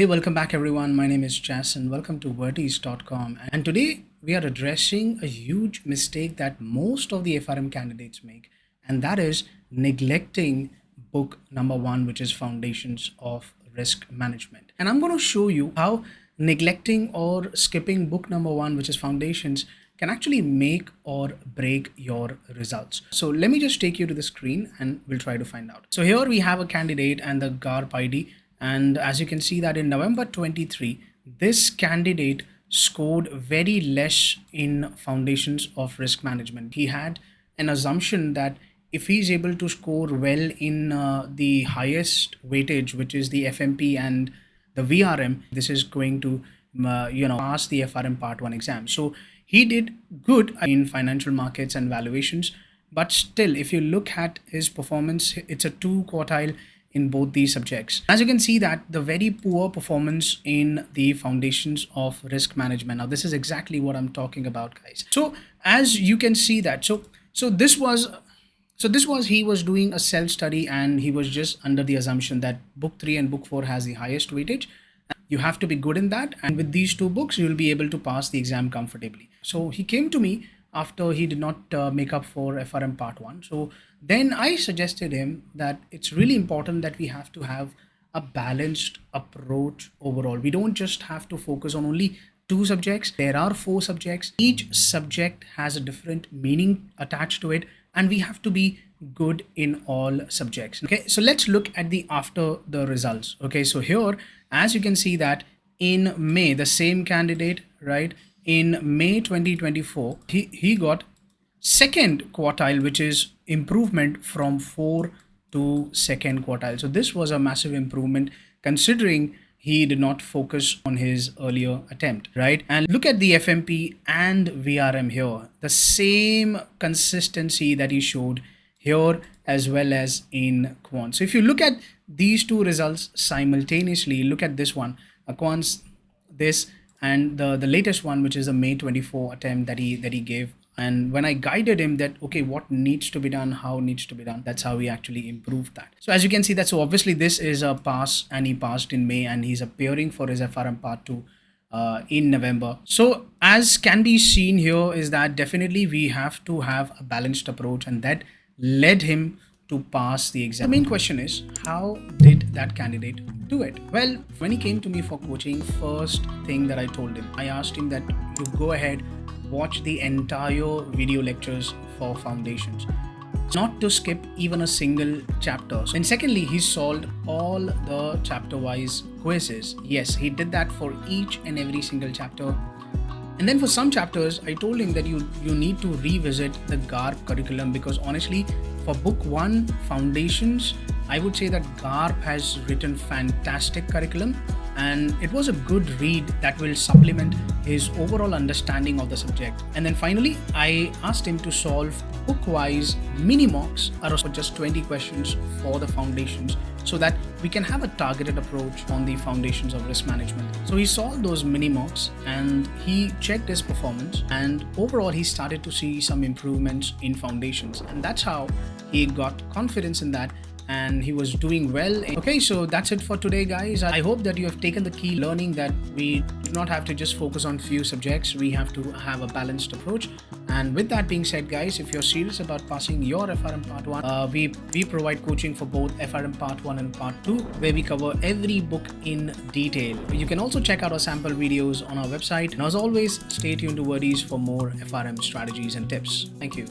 Hey, welcome back everyone. My name is Jess and welcome to Vardeez.com. And today we are addressing a huge mistake that most of the FRM candidates make, and that is neglecting book number one, which is Foundations of Risk Management. And I'm going to show you how neglecting or skipping book number one, which is Foundations, can actually make or break your results. So let me just take you to the screen and we'll try to find out. So here we have a candidate and the GARP ID. And as you can see that in November 23, this candidate scored very less in Foundations of Risk Management. He had an assumption that if he's able to score well in the highest weightage, which is the FMP and the VRM, this is going to pass the FRM Part 1 exam. So he did good in financial markets and valuations, but still, if you look at his performance, it's a 2 quartile in both these subjects. As you can see that the very poor performance in the Foundations of Risk Management. Now this is exactly what I'm talking about, guys. So as you can see that, this was he was doing a self-study and he was just under the assumption that book 3 and book 4 has the highest weightage. You have to be good in that, and with these 2 books you'll be able to pass the exam comfortably. So he came to me after he did not make up for FRM Part 1. So then I suggested him that it's really important that we have to have a balanced approach overall. We don't just have to focus on only 2 subjects. There are 4 subjects. Each subject has a different meaning attached to it, and we have to be good in all subjects. Okay, so let's look at the after the results. Okay, so here, as you can see that in May, the same candidate, right, in May 2024, he got second quartile, which is improvement from 4 to second quartile. So this was a massive improvement considering he did not focus on his earlier attempt, right? And look at the FMP and VRM here, the same consistency that he showed here as well as in quant. So if you look at these 2 results simultaneously, look at this one, quants, this, and the latest one, which is the May 24 attempt that he gave. And when I guided him that, okay, what needs to be done, how needs to be done, that's how he actually improved that. So as you can see that, so obviously this is a pass and he passed in May and he's appearing for his FRM Part 2 in November. So as can be seen here is that definitely we have to have a balanced approach, and that led him to pass the exam. The main question is, how did that candidate do it? Well, when he came to me for coaching, first thing that I told him, I asked him that you go ahead, watch the entire video lectures for Foundations, not to skip even a single chapter. And secondly, he solved all the chapter wise quizzes. Yes, he did that for each and every single chapter. And then for some chapters, I told him that you need to revisit the GARP curriculum, because honestly, for book 1 Foundations, I would say that GARP has written fantastic curriculum, and it was a good read that will supplement his overall understanding of the subject. And then finally, I asked him to solve book-wise mini mocks for just 20 questions for the Foundations, so that we can have a targeted approach on the Foundations of Risk Management. So he solved those mini mocks and he checked his performance, and overall he started to see some improvements in Foundations, and that's how he got confidence in that and he was doing well. Okay, so that's it for today, guys. I hope that you have taken the key learning that we do not have to just focus on few subjects. We have to have a balanced approach. And with that being said, guys, if you're serious about passing your FRM Part 1, we provide coaching for both FRM Part 1 and Part 2, where we cover every book in detail. You can also check out our sample videos on our website. And as always, stay tuned to Vardeez for more FRM strategies and tips. Thank you.